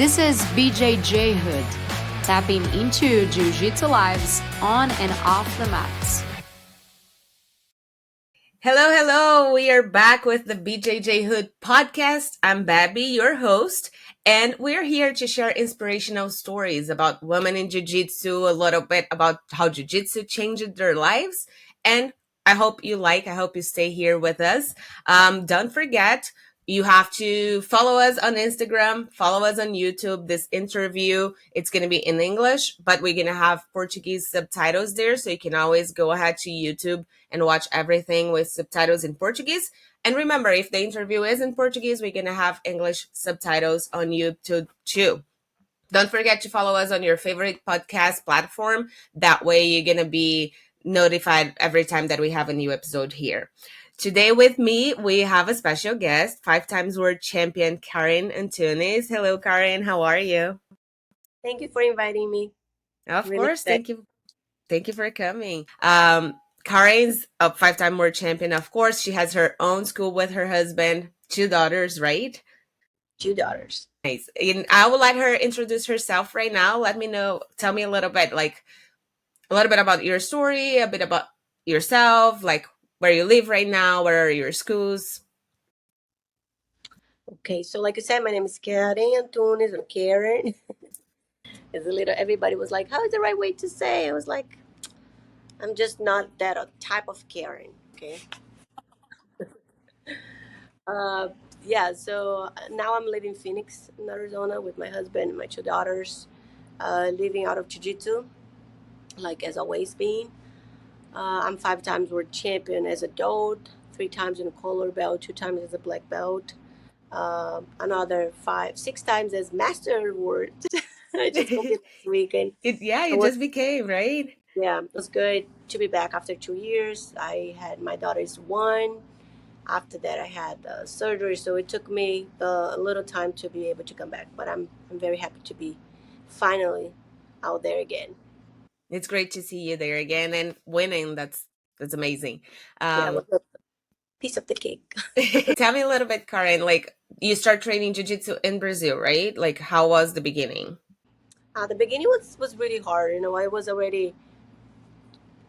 This is BJJHOOD, tapping into Jiu-Jitsu lives on and off the mats. Hello. We are back with the BJJHOOD Podcast. I'm Babby, your host, and we're here to share inspirational stories about women in Jiu-Jitsu, a little bit about how Jiu-Jitsu changed their lives, and I hope you stay here with us. Don't forget, you have to follow us on Instagram, follow us on YouTube. This interview, it's going to be in English, but we're going to have Portuguese subtitles there, so you can always go ahead to YouTube and watch everything with subtitles in Portuguese. And remember, if the interview is in Portuguese, we're going to have English subtitles on YouTube too. Don't forget to follow us on your favorite podcast platform. That way you're going to be notified every time that we have a new episode here. Today with me, we have a special guest, 5 times world champion Karen Antunes. Hello, Karen. How are you? Thank you for inviting me. Of Really course. excited. Thank you for coming. Karen's a 5-time world champion. Of course, she has her own school with her husband, 2 daughters, right? 2 daughters. Nice. And I will let her introduce herself right now. Tell me a little bit about your story, a bit about yourself, like where you live right now, where are your schools? Okay, so like I said, my name is Karen Antunes, or Karen. Everybody was like, how is the right way to say? I was like, I'm just not that type of Karen, okay? So now I'm living in Phoenix, in Arizona, with my husband and my 2 daughters, living out of Jiu-Jitsu, like as always been. I'm 5 times world champion as adult, 3 times in a color belt, 2 times as a black belt, another 6 times as master world. I just competed this weekend. Just became, right? Yeah, it was good to be back after 2 years. I had my daughter's 1. After that, I had surgery, so it took me a little time to be able to come back. But I'm very happy to be finally out there again. It's great to see you there again and winning. That's amazing. It was a piece of the cake. Tell me a little bit, Karen, like you start training jiu-jitsu in Brazil, right? Like how was the beginning? The beginning was really hard. I was already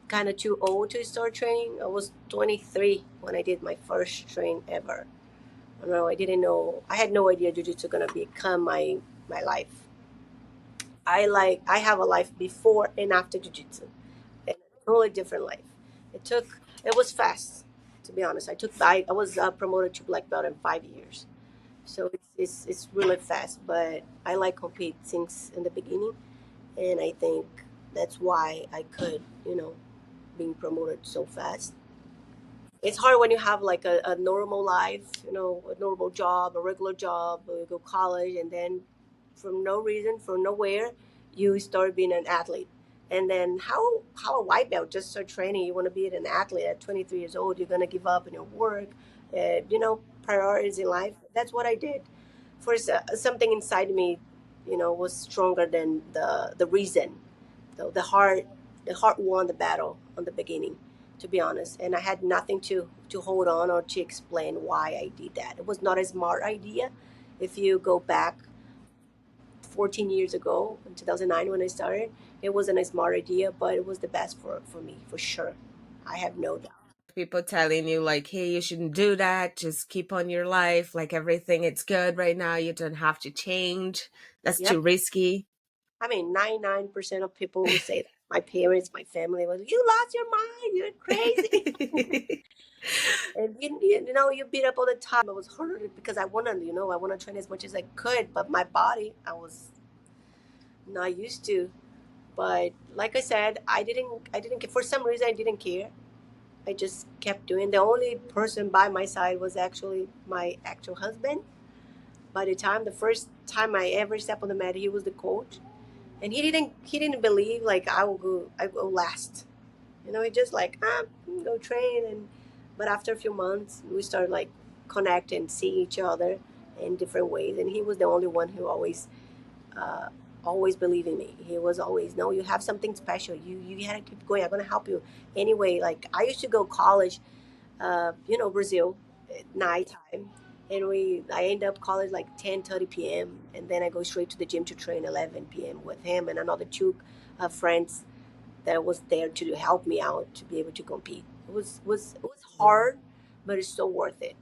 kind of too old to start training. I was 23 when I did my first train ever. I didn't know. I had no idea jiu-jitsu gonna become my life. I have a life before and after jiu-jitsu, and a totally different life. It was fast, to be honest. I was promoted to black belt in 5 years, so it's really fast. But I like compete since in the beginning, and I think that's why I could being promoted so fast. It's hard when you have like a normal life, a normal job, a regular job, or you go college, and then from no reason, from nowhere, you start being an athlete. And then how a white belt just start training? You want to be an athlete at 23 years old? You're gonna give up on your work, priorities in life. That's what I did. First, something inside me, was stronger than the reason. So the heart won the battle on the beginning, to be honest. And I had nothing to hold on or to explain why I did that. It was not a smart idea. If you go back 14 years ago, in 2009 when I started, it wasn't a smart idea, but it was the best for me, for sure. I have no doubt. People telling you like, hey, you shouldn't do that. Just keep on your life. Like everything, it's good right now. You don't have to change. That's Yep. too risky. 99% of people will say that. My parents, my family was, you lost your mind, you're crazy. And you beat up all the time. I was hurt because I want to train as much as I could, but my body, I was not used to. But like I said, I didn't for some reason I didn't care. I just kept doing. The only person by my side was actually my actual husband. By the first time I ever stepped on the mat, he was the coach, and he didn't believe like I go last. He just like go train. But after a few months, we started like connecting, seeing each other in different ways, and he was the only one who always believed in me. He was always, no, you have something special. You gotta keep going. I'm gonna help you anyway. Like I used to go college, Brazil at nighttime, And I end up college like 10:30 p.m. and then I go straight to the gym to train 11 p.m. with him and another two friends that was there to help me out to be able to compete. It was hard, but it's so worth it.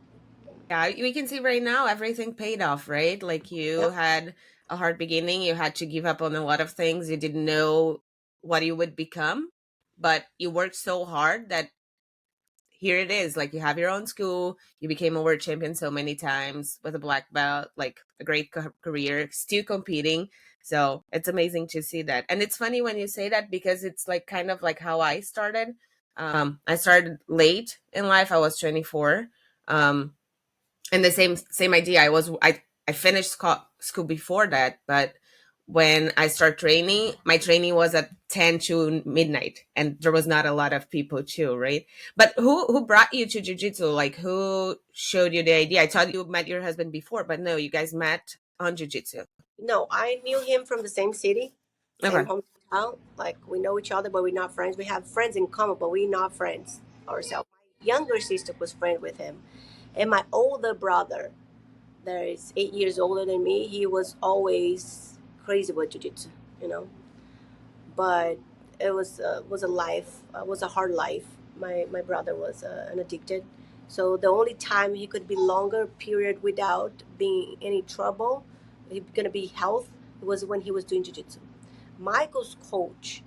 Yeah, we can see right now everything paid off, right? Like you Yep. had a hard beginning, you had to give up on a lot of things, you didn't know what you would become, but you worked so hard that here it is. Like you have your own school, you became a world champion so many times with a black belt, like a great career, still competing. So it's amazing to see that. And it's funny when you say that because it's like kind of like how I started. I started late in life. I was 24. Um, and the same idea. I finished school before that, but when I start training, my training was at 10 to midnight, and there was not a lot of people too, right? But who brought you to jiu-jitsu? Like who showed you the idea? I thought you met your husband before, but no, you guys met on jiu-jitsu. No, I knew him from the same city, same Okay. hometown. Like we know each other, but we're not friends. We have friends in common, but we're not friends ourselves. My younger sister was friends with him, and my older brother, that is 8 years older than me, he was always crazy about jiu-jitsu, you know. But it was a life, was a hard life. My brother was an addicted, so the only time he could be longer period without being any trouble, he gonna be health, was when he was doing jiu-jitsu. Michael's coach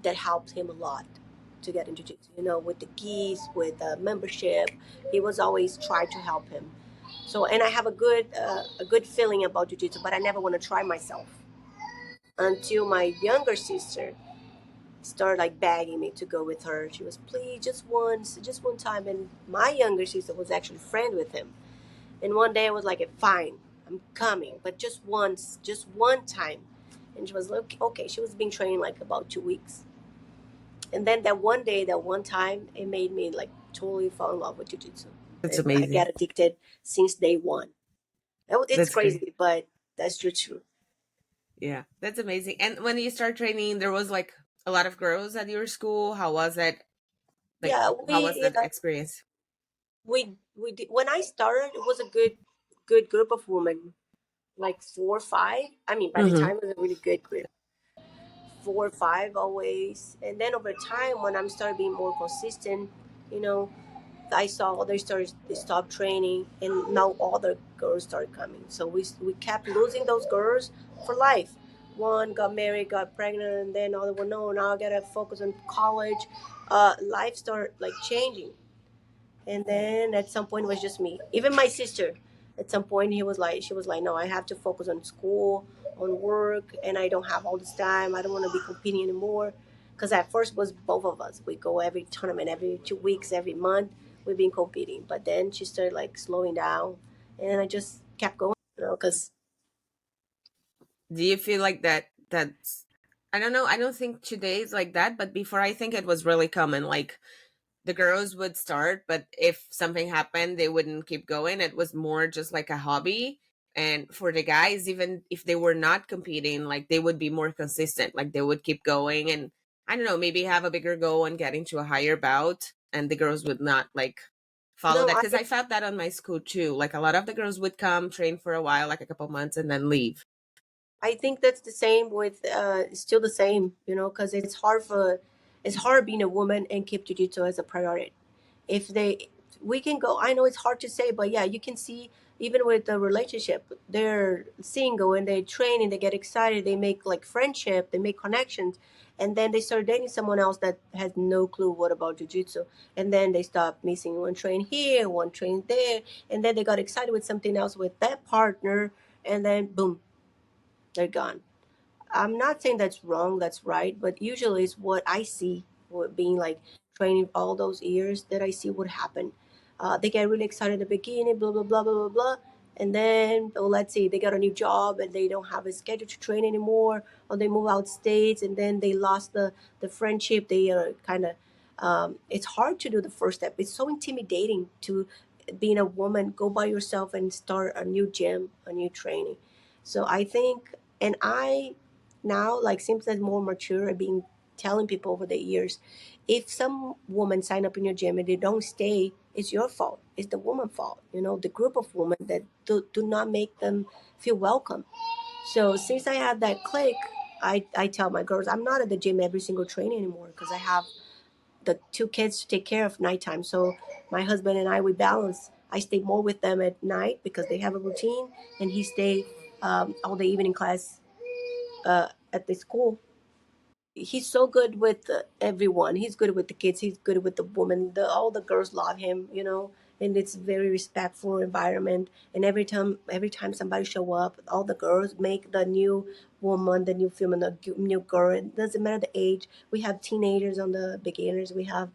that helped him a lot to get into jiu-jitsu, you know, with the geese, with membership. He was always trying to help him. So, and I have a good feeling about jiu-jitsu, but I never want to try myself until my younger sister started like begging me to go with her. She was, please, just once, just one time. And my younger sister was actually friend with him. And one day I was like, fine, I'm coming, but just once, just one time. And she was like, okay. She was being trained like about 2 weeks. And then that one day, that one time, it made me like totally fall in love with jiu-jitsu. That's And I amazing. get addicted since day one. It's That's great. crazy, but that's the truth. Yeah, that's amazing. And when you start training, there was like a lot of girls at your school. How was it? Like, Yeah, how was we that experience? we did, when I started, it was a good group of women, like 4 or 5. I mean, by the Mm-hmm. time it was a really good group, 4 or 5 always. And then over time, when I'm started being more consistent, you know, I saw other stars they stopped training, and now other girls started coming. So we kept losing those girls for life. One got married, got pregnant, and then other one, no, now I gotta focus on college. Life started like changing. And then at some point it was just me. Even my sister, at some point she was like, no, I have to focus on school, on work, and I don't have all this time. I don't want to be competing anymore. Because at first was both of us. We go every tournament, every 2 weeks, every month. We've been competing. But then she started like slowing down, and I just kept going. You know, because Do you feel like that's I don't know, I don't think today is like that, but before I think it was really common. Like the girls would start, but if something happened, they wouldn't keep going. It was more just like a hobby. And for the guys, even if they were not competing, like they would be more consistent. Like they would keep going and I don't know, maybe have a bigger goal and getting to a higher bout. And the girls would not like follow no, that because I felt that on my school too. Like a lot of the girls would come train for a while, like a couple months, and then leave. I think that's the same with still the same, you know, because it's hard being a woman and keep jiu-jitsu as a priority. If they We can go, I know it's hard to say, but yeah, you can see even with the relationship, they're single and they train and they get excited, they make like friendship, they make connections, and then they start dating someone else that has no clue what about jiu-jitsu, and then they stop missing one train here, one train there, and then they got excited with something else with that partner, and then boom, they're gone. I'm not saying that's wrong, that's right, but usually it's what I see, what being like training all those years that I see what happened. They get really excited at the beginning, blah blah blah blah blah blah, and then oh, let's see, they got a new job and they don't have a schedule to train anymore, or they move out states and then they lost the friendship. They are kind of it's hard to do the first step. It's so intimidating to being a woman, go by yourself and start a new gym, a new training. So I think, and I now like seems like more mature. I've been telling people over the years, if some woman sign up in your gym and they don't stay, it's your fault. It's the woman's fault. The group of women that do not make them feel welcome. So since I had that click, I tell my girls I'm not at the gym every single training anymore because I have the two kids to take care of nighttime. So my husband and I, we balance. I stay more with them at night because they have a routine, and he stay all the evening class at the school. He's so good with everyone. He's good with the kids. He's good with the women. All the girls love him. And it's a very respectful environment. And every time somebody show up, all the girls make the new woman, the new female, the new girl. It doesn't matter the age. We have teenagers on the beginners. We have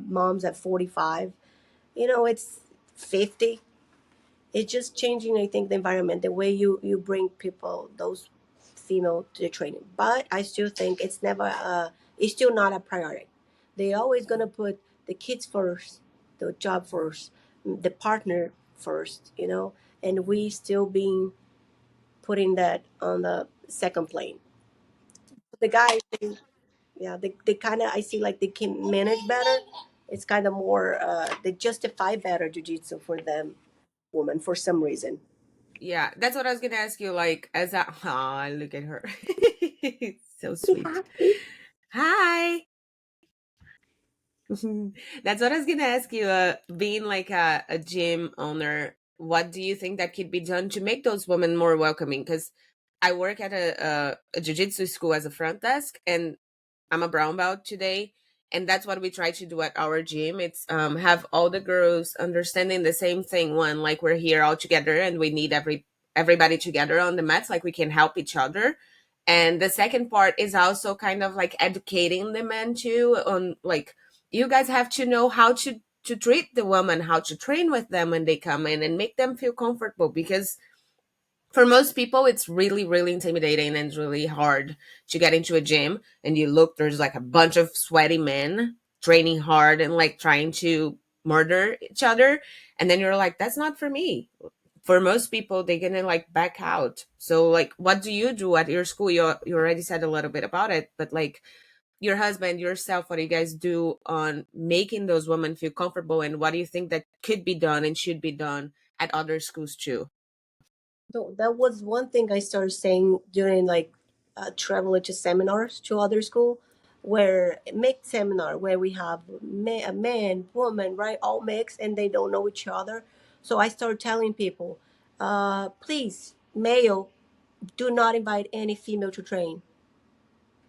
moms at 45. It's 50. It's just changing, I think, the environment, the way you bring people, those female, to the training. But I still think it's still not a priority. They always gonna put the kids first, the job first, the partner first. And we still being putting that on the second plane. The guys, yeah, they kind of, I see like they can manage better. It's kind of more, they justify better jujitsu for them, woman, for some reason. Yeah, that's what I was gonna ask you. Like, as a look at her, so sweet. Hi. That's what I was gonna ask you. Being like a gym owner, what do you think that could be done to make those women more welcoming? Because I work at a jiu-jitsu school as a front desk, and I'm a brown belt today, and that's what we try to do at our gym. It's have all the girls understanding the same thing. One, like we're here all together, and we need everybody together on the mats, like we can help each other. And the second part is also kind of like educating the men too on like you guys have to know how to treat the woman, how to train with them when they come in and make them feel comfortable because for most people it's really really intimidating and it's really hard to get into a gym and you look there's like a bunch of sweaty men training hard and like trying to murder each other and then you're like that's not for me. For most people they're gonna like back out. So like what do you do at your school? You already said a little bit about it, but like your husband, yourself, what do you guys do on making those women feel comfortable and what do you think that could be done and should be done at other schools too? So that was one thing I started saying during like traveling to seminars to other school, where mixed seminar where we have a man, woman, right, all mixed and they don't know each other. So I started telling people, please, male, do not invite any female to train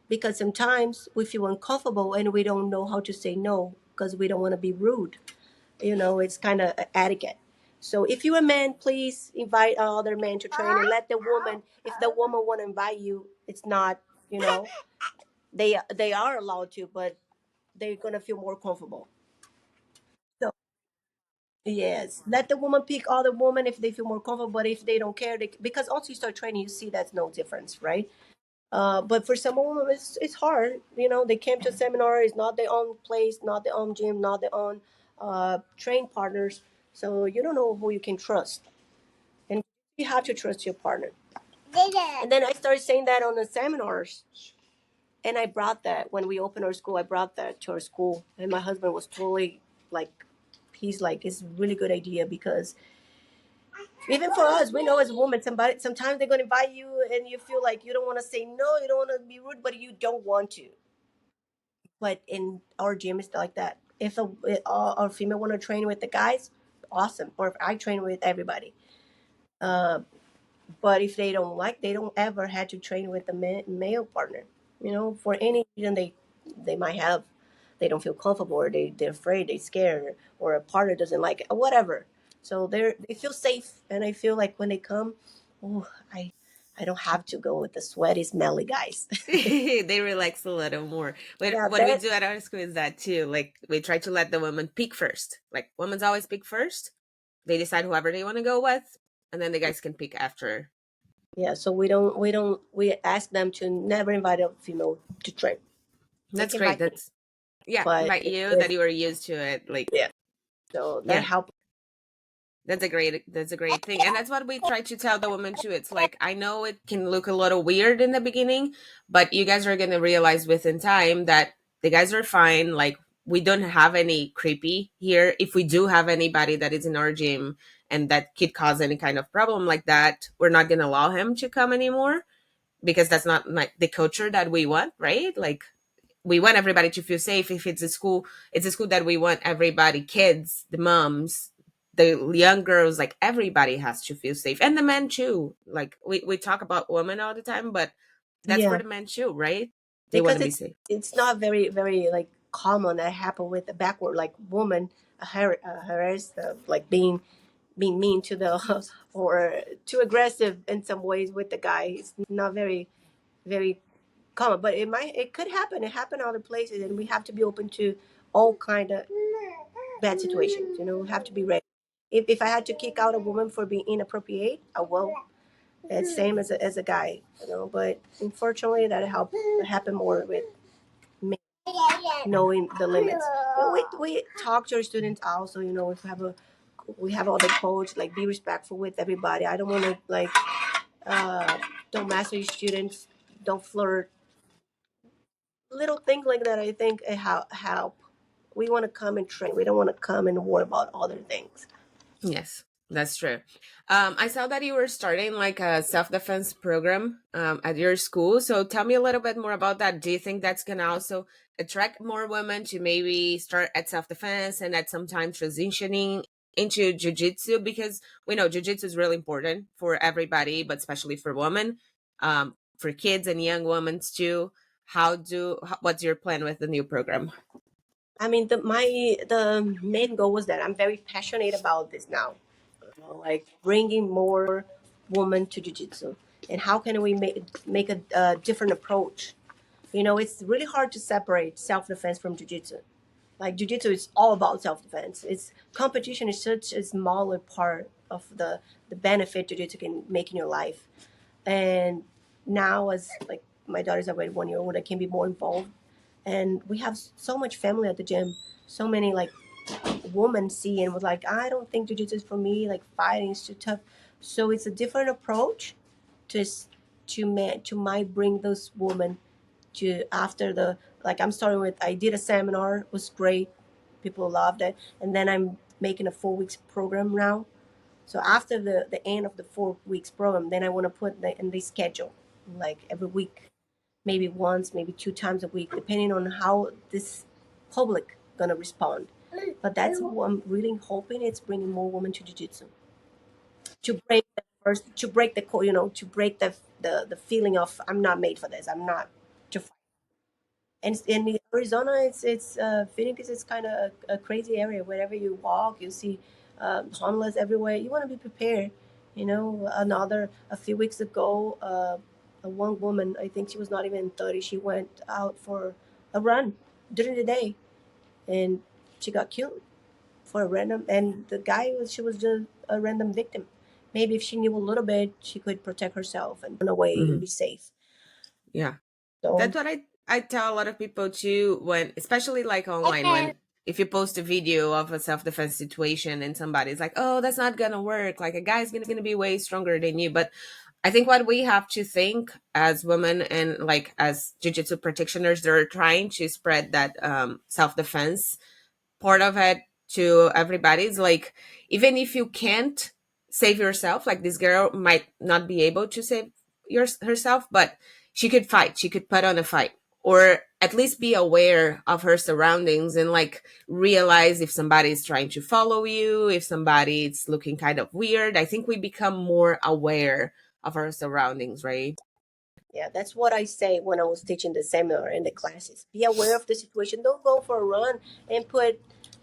because sometimes we feel uncomfortable and we don't know how to say no because we don't want to be rude. It's kind of etiquette. So if you're a man, please invite other men to train and let the woman, if the woman want to invite you, it's not, you know they are allowed to, but they're gonna feel more comfortable. So yes, let the woman pick other woman if they feel more comfortable, but if they don't care, because once you start training you see that's no difference, right? But for some women it's hard. They came to a seminar, it's not their own place, not their own gym, not their own train partners, so you don't know who you can trust, and you have to trust your partner. And then I started saying that on the seminars, and I brought that when we opened our school. I brought that to our school, and my husband was totally like, he's like, it's a really good idea because even for us, we know as a woman, sometimes they're gonna invite you, and you feel like you don't want to say no, you don't want to be rude, but you don't want to. But in our gym, it's like that. If our female want to train with the guys, awesome. Or if I train with everybody. Uh, but if they don't like, they don't ever had to train with the male partner. For any reason they might have, they don't feel comfortable, or they're afraid, they're scared, or a partner doesn't like it, or whatever. So they feel safe, and I feel like when they come, oh, I don't have to go with the sweaty, smelly guys. They relax a little more. But Yeah, what we do at our school is that too. Like we try to let the women pick first. Like women's always pick first. They decide whoever they want to go with, and then the guys can pick after. yeah. So we ask them to never invite a female to train. They That's can great. invite me, That's yeah, but invite you if that you are used to it. Like yeah, so that yeah, helps. that's a great thing. And that's what we try to tell the women too. It's like I know it can look a little weird in the beginning, but you guys are gonna realize within time that the guys are fine. Like we don't have any creepy here. If we do have anybody that is in our gym and that could cause any kind of problem like that, we're not going to allow him to come anymore, because that's not like the culture that we want, right? Like, we want everybody to feel safe. If it's a school, it's a school that we want everybody, kids, the moms, the young girls, like everybody has to feel safe, and the men too. Like, we talk about women all the time, but that's for Yeah, the men too, right? They want because to be safe. it's not very very like common that happen with the backward like woman harassed like being mean to the or too aggressive in some ways with the guy. It's not very very common, but it could happen. It happened other places, and we have to be open to all kind of bad situations. We have to be ready. If I had to kick out a woman for being inappropriate, I will. It's same as a guy, But unfortunately, that happen more with me knowing the limits. We talk to our students also. If we have all the coach like be respectful with everybody. I don't want to like don't mess with your students. Don't flirt. Little things like that. I think help. We want to come and train. We don't want to come and worry about other things. Yes, that's true. I saw that you were starting like a self-defense program at your school. So tell me a little bit more about that. Do you think that's going to also attract more women to maybe start at self-defense and at some time transitioning into jiu-jitsu? Because we know jiu-jitsu is really important for everybody, but especially for women, for kids and young women too. What's your plan with the new program? I mean, the main goal was that I'm very passionate about this now. Like bringing more women to jiu-jitsu, and how can we make a different approach. It's really hard to separate self-defense from jiu-jitsu. Like jiu-jitsu is all about self-defense. It's competition is such a smaller part of the benefit jiu-jitsu can make in your life. And now, as like my daughter's already 1 year old, I can be more involved. And we have so much family at the gym, so many like women see and was like, I don't think jiu-jitsu is for me, like fighting is too tough. So it's a different approach to to might bring those women to after the like I'm starting with. I did a seminar, it was great, people loved it, and then I'm making a 4 weeks program now. So after the end of the 4 weeks program, then I want to put in the schedule, like every week, maybe once, maybe 2 times a week, depending on how this public gonna respond. But that's what I'm really hoping, it's bringing more women to jiu-jitsu to break the first, to break the to break the feeling of I'm not made for this. I'm not to fight. And in Arizona, it's Phoenix is kind of a crazy area. Wherever you walk, you see homeless everywhere. You want to be prepared. A few weeks ago, one woman, I think she was not even 30, she went out for a run during the day, and she got killed for a random. And the guy was she was just a random victim. Maybe if she knew a little bit, she could protect herself and run away and Mhm. be safe. Yeah. So That's what I tell a lot of people too, when especially like online, when if you post a video of a self-defense situation and somebody's like, oh, that's not gonna work, like a guy's gonna be way stronger than you. But I think what we have to think as women and like as jiu-jitsu practitioners, they're trying to spread that self-defense part of it to everybody. It's like, even if you can't save yourself, like this girl might not be able to save herself, but she could fight, she could put on a fight, or at least be aware of her surroundings and like realize if somebody is trying to follow you, if somebody is looking kind of weird. I think we become more aware of our surroundings, right? yeah, that's what I say when I was teaching the seminar and the classes. Be aware of the situation. Don't go for a run and put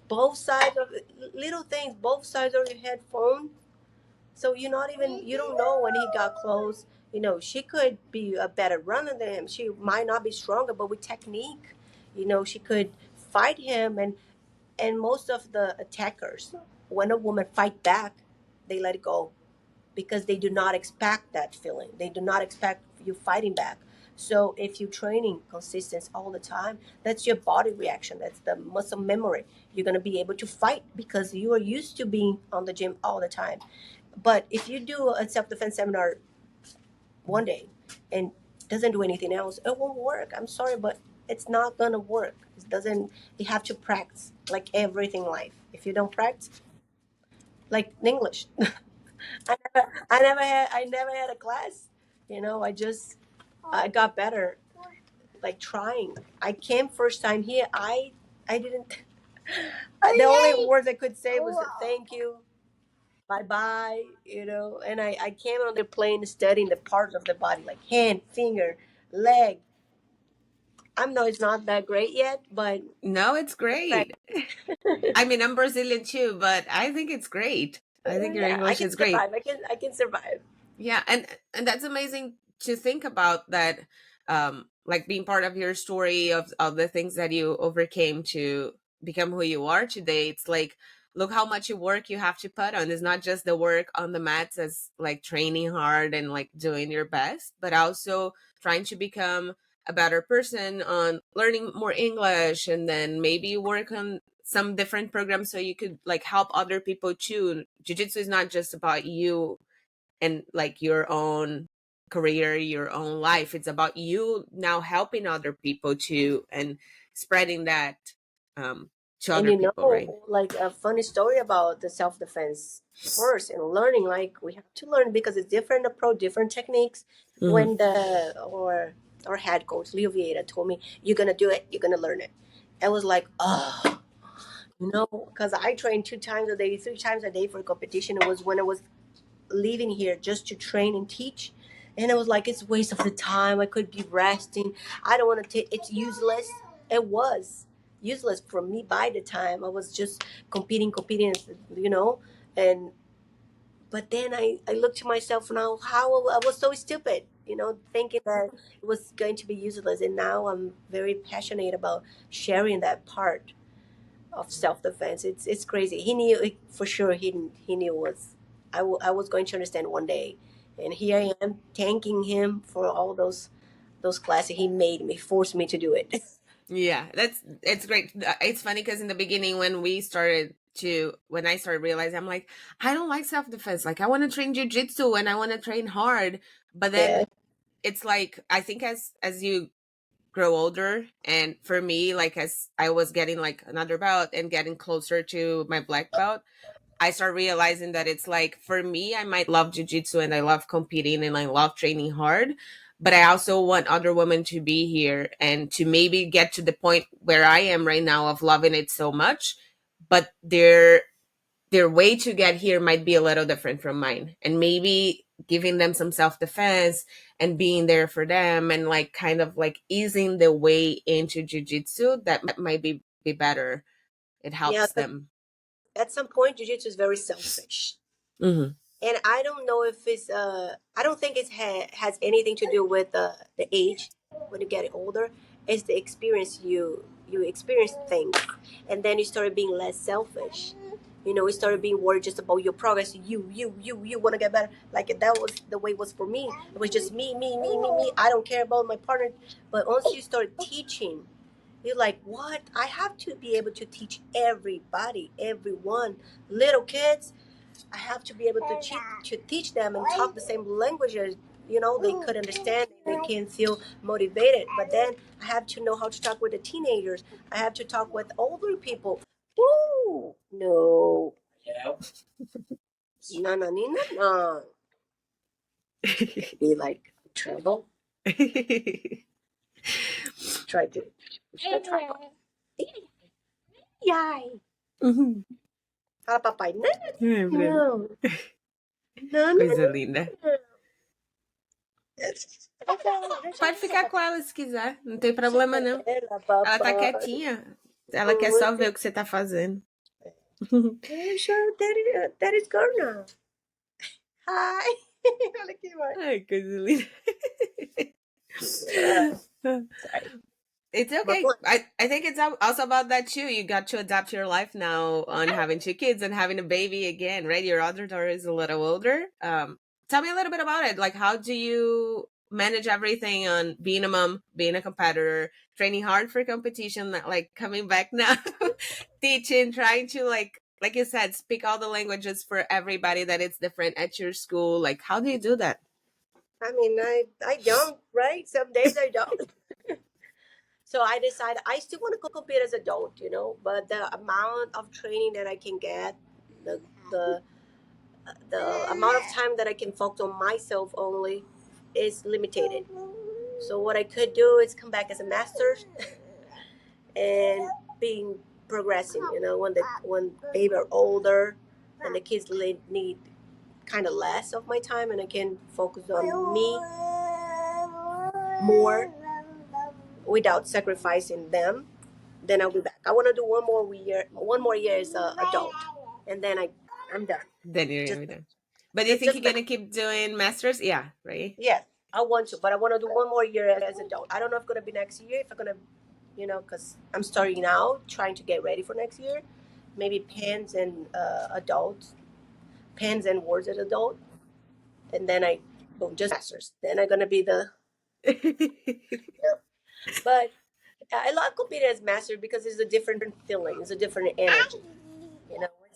both sides of little things, both sides of your headphone. So you don't know when he got close. She could be a better runner than him. She might not be stronger, but with technique, she could fight him. And most of the attackers, when a woman fight back, they let it go because they do not expect that feeling. They do not expect you fighting back. So if you're training consistent all the time, that's your body reaction. That's the muscle memory. You're gonna be able to fight because you are used to being on the gym all the time. But if you do a self-defense seminar one day and doesn't do anything else, it won't work. I'm sorry, but it's not gonna work. It doesn't. You have to practice, like everything in life. If you don't practice, like English, I never had a class. I got better, like trying. I came first time here. I didn't. The only words I could say was thank you, bye bye, and I came on the plane studying the parts of the body, like hand, finger, leg. I know it's not that great yet, but No, it's great. I mean, I'm Brazilian too, but I think it's great. I think your yeah, I English can is great. survive. I can survive. Yeah, and that's amazing to think about that, like being part of your story of the things that you overcame to become who you are today. It's like, look how much work you have to put on. It's not just the work on the mats as like training hard and like doing your best, but also trying to become a better person on learning more English, and then maybe work on some different programs so you could like help other people too. Jiu-jitsu is not just about you and like your own career, your own life. It's about you now helping other people too, and spreading that to And other people, right? like a funny story about the self defense first and learning, like we have to learn because it's different approach, different techniques. Mm-hmm. When the or our head coach Leo Vieira told me, "You're gonna do it. You're gonna learn it," I was like, "Oh, because I trained 2 times a day, 3 times a day for competition. It was when I was leaving here just to train and teach." And I was like, it's a waste of the time. I could be resting. I don't want to take it's useless. It was useless for me by the time I was just competing, you know. And but then I look to myself now how I was so stupid, thinking that it was going to be useless. And now I'm very passionate about sharing that part of self defense. It's crazy. He knew for sure. He knew was I was going to understand one day, and here I am thanking him for all those classes he made me, forced me to do it. Yeah, it's great. It's funny because in the beginning when I started realizing, I'm like, I don't like self-defense. Like I want to train jiu-jitsu and I want to train hard. But then Yeah, it's like, I think as you grow older, and for me, like as I was getting like another belt and getting closer to my black belt, I start realizing that it's like, for me, I might love jujitsu and I love competing and I love training hard, but I also want other women to be here and to maybe get to the point where I am right now of loving it so much, but their way to get here might be a little different from mine, and maybe giving them some self-defense and being there for them and like kind of like easing the way into jujitsu, that might be better. It yeah. helps 'Cause them. at some point, jiu-jitsu is very selfish, Hmm. and I don't know if it's I don't think it has anything to do with the age. When you get older, it's the experience. You experience things, and then you start being less selfish. You started being worried just about your progress. You want to get better. Like that was the way it was for me. It was just me. I don't care about my partner. But once you start teaching, you're like, what? I have to be able to teach everybody, everyone, little kids. I have to be able to teach them and talk the same languages. They could understand. They can feel motivated. But then I have to know how to talk with the teenagers. I have to talk with older people. Woo! No. No, no, no, no, no. Be like trouble. Try to. Yay. Uhum. Fala, papai. Não, Ai, Breno. não. Não, não, Coisa não. linda. Deixa Pode ficar com ela se quiser, não tem problema não. ela, Ela tá papai. quietinha. Ela quer só ver o que você tá fazendo. Sure, that is girl now. Hi. Olha aqui, mãe. Ai, coisa linda. It's okay. I think it's also about that too. You got to adapt your life now on having 2 kids and having a baby again, right? Your other daughter is a little older. Tell me a little bit about it. Like, how do you manage everything on being a mom, being a competitor, training hard for competition, like coming back now, teaching, trying to like you said, speak all the languages for everybody that it's different at your school. Like, how do you do that? I mean, I don't, right? Some days I don't. So I decided I still want to compete as adult, but the amount of training that I can get, the the the amount of time that I can focus on myself only is limited. So what I could do is come back as a master and being progressing. When baby are older and the kids need kind of less of my time, and I can focus on me more without sacrificing them. Then I'll be back. I want to do one more year. One more year as an adult, and then I'm done. Then you're Just gonna be done. But do you think just you're gonna keep doing masters? Yeah, right. yes, I want to, but I want to do one more year as adult. I don't know if it's gonna be next year. If I'm gonna, because I'm starting now, trying to get ready for next year. Maybe pens and adult, pens and words as adult, and then I boom just masters. Then I'm gonna be the. But I love competing as master because it's a different feeling. It's a different energy.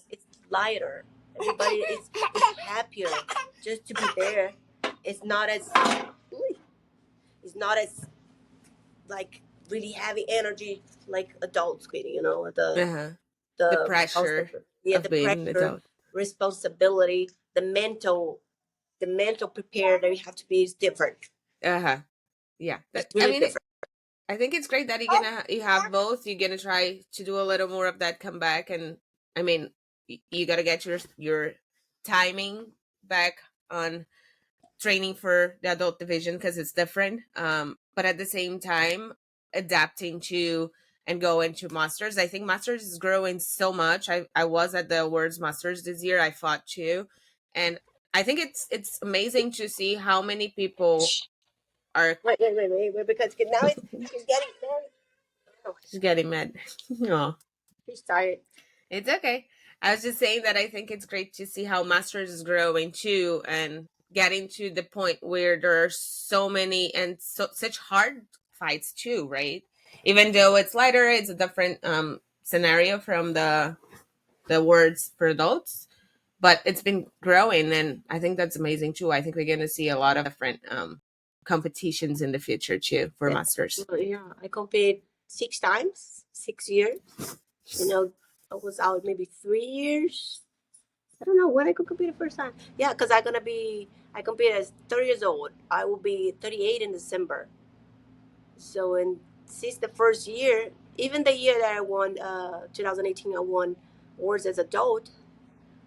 It's lighter. Everybody is happier just to be there. It's not as it's not as like really heavy energy like adults getting. Uh-huh. The The pressure the of being an pressure, adult. responsibility, the mental prepare that you have to be is different. Uh-huh. Yeah. It's really different. I think it's great that you have both. You're gonna try to do a little more of that comeback, and I mean, you gotta get your timing back on training for the adult division because it's different. But at the same time, adapting to and going to masters. I think masters is growing so much. I was at the Worlds Masters this year. I fought too, and I think it's amazing to see how many people are. Wait, because now he's getting mad. Oh, She's getting mad. Oh, he's tired. it's okay. I was just saying that I think it's great to see how masters is growing too, and getting to the point where there are so many and such hard fights too, right? Even though it's lighter, it's a different scenario from the words for adults, but it's been growing, and I think that's amazing too. I think we're going to see a lot of different competitions in the future too for masters. Yeah, I competed 6 times, 6 years. I was out maybe 3 years. I don't know when I could compete the first time. Yeah, because I competed as 30 years old. I will be 38 in December. So, since the first year, even the year that I won, 2018, I won awards as adult,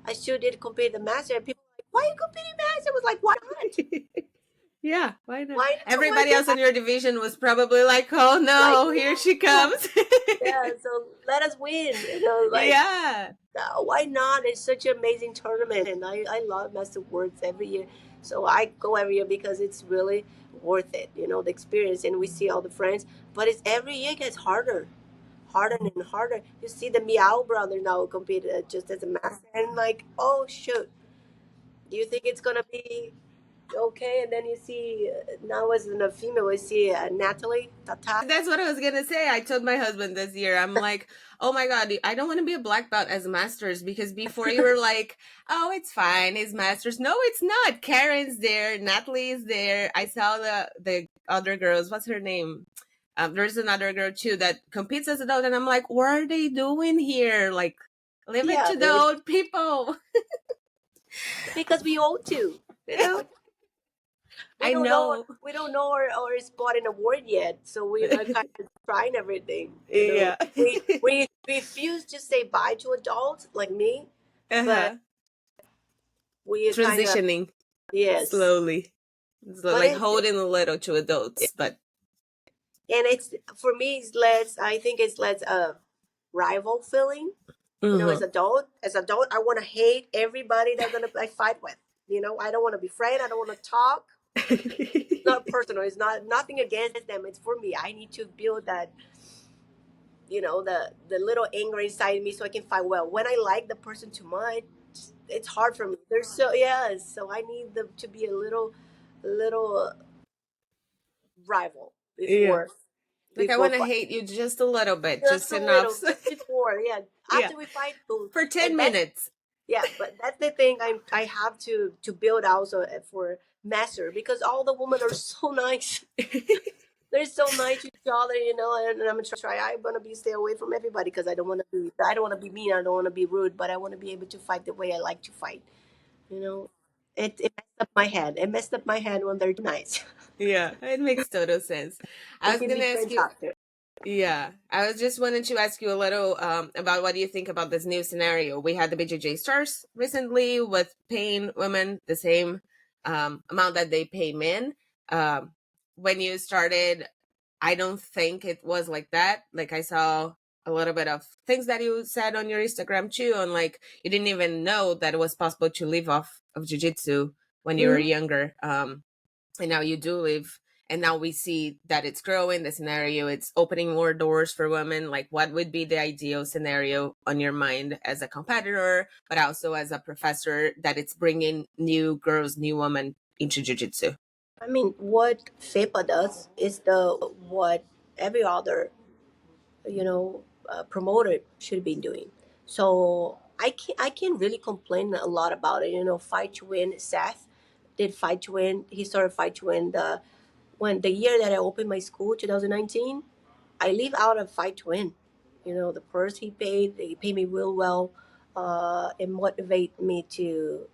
I still did compete the master. And people were like, why are you competing master? I was like, why not? Yeah, why not? Why not? Everybody else in your division was probably like, oh no, here she comes. Yeah, so let us win. Yeah. Why not? It's such an amazing tournament, and I love Master Worlds every year. So I go every year because it's really worth it, the experience, and we see all the friends. But it's every year it gets harder and harder. You see the Meow brother now compete just as a master, and like, oh shoot, do you think it's gonna be okay? And then you see now as a female, we see Natalie Tata. That's what I was gonna say. I told my husband this year, I'm like, oh my god, I don't want to be a black belt as masters, because before you were like, oh, it's fine, it's masters. No, it's not. Karen's there, Natalie is there. I saw the other girls. What's her name? There's another girl too that competes as adult, and I'm like, what are they doing here? Like, leave it to the old people. Because we ought to, I know. We don't know our spot in the award yet, so we're kind of trying everything. Yeah. We refuse to say bye to adults like me, but we transitioning. Yes, slowly. So like holding a little to adults, but and it's for me. I think it's less a rival feeling. As adult, I want to hate everybody that's gonna I fight with. I don't want to be friends. I don't want to talk. It's not personal. It's nothing against them. It's for me. I need to build that. The little anger inside me, so I can fight well. When I like the person too much, it's hard for me. So I need them to be a little rival before. Like, I want to hate you just a little bit, just enough. Just before, After we fight, boom. For 10 minutes. Yeah, but that's the thing I have to build also for master, because all the women are so nice. they're so nice to each other, and I'm gonna try. I'm gonna be stay away from everybody because I don't want to be mean. I don't want to be rude, but I want to be able to fight the way I like to fight. You know, it messed up my head. It messed up my head when they're too nice. Yeah, it makes total sense. I It was can gonna be ask friend you. talk too. Yeah, I was just wanting to ask you a little about what do you think about this new scenario. We had the BJJ stars recently with paying women the same amount that they pay men. Um, when you started, I don't think it was like that. Like I saw a little bit of things that you said on your Instagram too, and like you didn't even know that it was possible to live off of jiu-jitsu when you were Hmm. younger. And now you do live, and now we see that it's growing, the scenario, it's opening more doors for women. Like what would be the ideal scenario on your mind as a competitor, but also as a professor, that it's bringing new girls, new women into jiu-jitsu? I mean, what FEPA does is the what every other promoter should be doing. So I can't really complain a lot about it. Fight to Win. Seth did Fight to Win. He started Fight to Win when the year that I opened my school, 2019. I leave out of Fight to Win. The purse he paid me real well, and motivate me to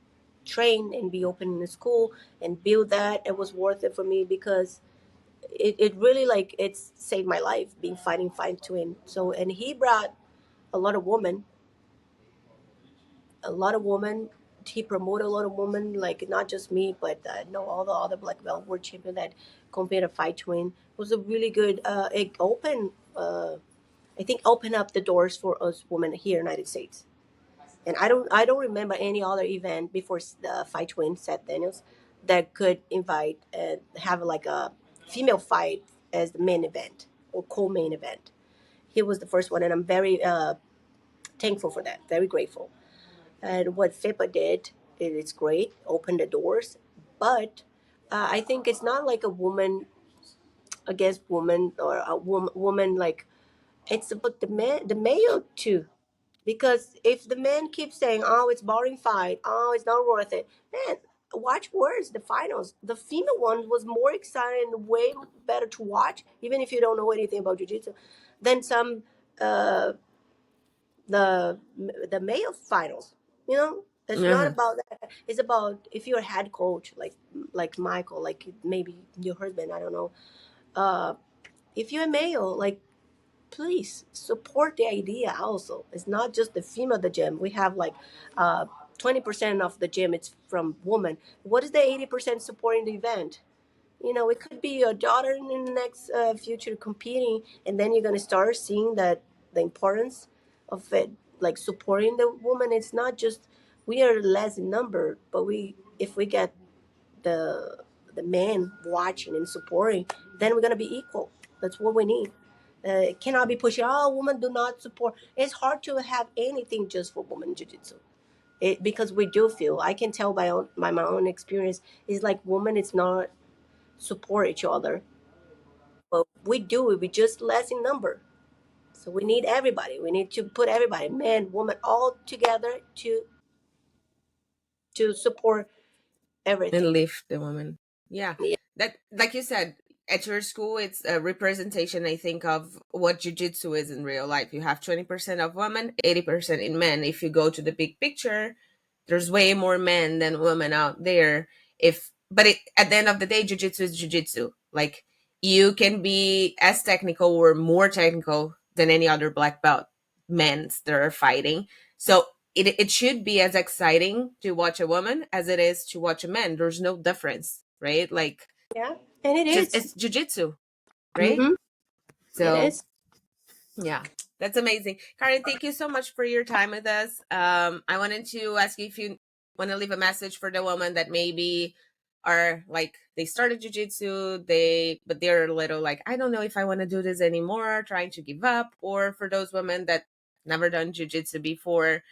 train and be open in the school and build that. It was worth it for me because it really like it's saved my life being fighting Fight to Win. So, and he brought a lot of women, a lot of women. He promoted a lot of women, like not just me, but all the other black belt world champion that compared to Fight to Win. It was a really good. It opened. I think open up the doors for us women here in the United States. And I don't remember any other event before the Fight to Win Seth Daniels that could invite and have like a female fight as the main event or co-main event. He was the first one, and I'm very thankful for that. Very grateful. And what FIPA did, it's great, opened the doors, but I think it's not like a woman against woman or a woman like it's about the male too. Because if the men keep saying, "Oh, it's boring fight. Oh, it's not worth it," man, watch words. The finals, the female one was more exciting and way better to watch, even if you don't know anything about jiu-jitsu, than some uh, the the male finals. It's not Uh-huh. about that. It's about if you're a head coach, like Michael, like maybe your husband. I don't know. Uh, if you're a male, like please support the idea also. It's not just the female of the gym. We have like 20% of the gym it's from women. What is the 80% supporting the event? It could be your daughter in the next future competing, and then you're going to start seeing that the importance of it, like supporting the woman. It's not just we are less in number, but we if we get the the men watching and supporting, then we're gonna be equal. That's what we need. It cannot be pushing. Oh, women do not support. It's hard to have anything just for women jiu-jitsu. Because we do feel. I can tell by my own experience. It's like women. It's not support each other, but we do it. We just less in number. So we need everybody. We need to put everybody, men, women, all together to support And everything. lift the woman. Yeah, Yeah. that, like you said, at your school it's a representation, I think, of what jiu-jitsu is in real life. You have 20% of women, 80% in men. If you go to the big picture, there's way more men than women out there. At the end of the day, jiu-jitsu is jiu-jitsu. Like you can be as technical or more technical than any other black belt men that are fighting. So it should be as exciting to watch a woman as it is to watch a man. There's no difference, right? Like Yeah, and it just is. it's jujitsu, right? Mm-hmm. It So is. yeah, that's amazing. Karen, thank you so much for your time with us. I wanted to ask you if you want to leave a message for the women that maybe are like they started jujitsu, but they're a little like, I don't know if I want to do this anymore, trying to give up, or for those women that never done jujitsu before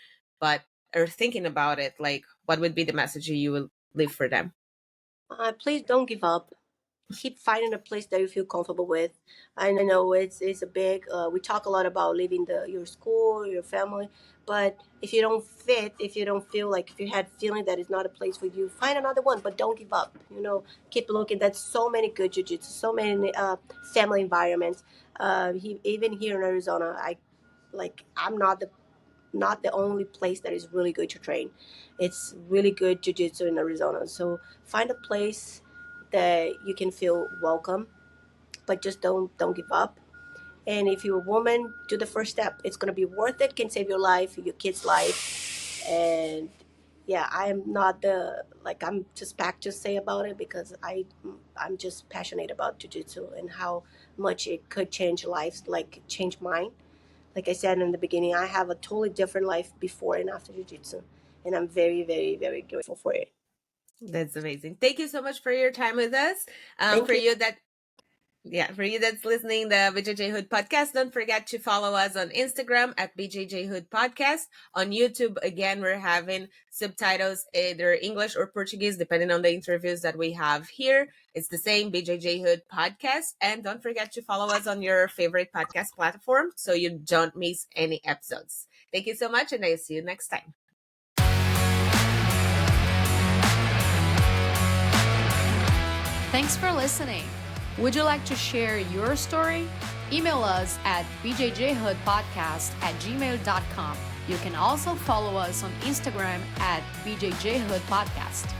but are thinking about it, like what would be the message you would leave for them? Please don't give up. keep finding a place that you feel comfortable with. I know it's a big. We talk a lot about leaving your school, your family, but if you don't fit, if you don't feel like, if you had feeling that it's not a place for you, find another one. But don't give up. Keep looking. There's so many good jiu-jitsu, so many family environments. Even here in Arizona, I'm not the only place that is really good to train. It's really good jiu-jitsu in Arizona. So find a place that you can feel welcome, but just don't give up. And if you're a woman, do the first step. It's gonna be worth it. Can save your life, your kid's life. And yeah, I'm not I'm just packed to say about it, because I'm just passionate about jiu-jitsu and how much it could change lives, like change mine. Like I said in the beginning, I have a totally different life before and after jiu-jitsu, and I'm very, very, very grateful for it. That's amazing. Thank you so much for your time with us. Thank you. For you that's listening, the BJJHOOD Podcast, don't forget to follow us on Instagram at BJJHOOD Podcast. On YouTube, again, we're having subtitles, either English or Portuguese, depending on the interviews that we have here. It's the same, BJJHOOD Podcast. And don't forget to follow us on your favorite podcast platform so you don't miss any episodes. Thank you so much, and I'll see you next time. Thanks for listening. Would you like to share your story? Email us at bjjhoodpodcast@gmail.com. You can also follow us on Instagram at BJJHOOD Podcast.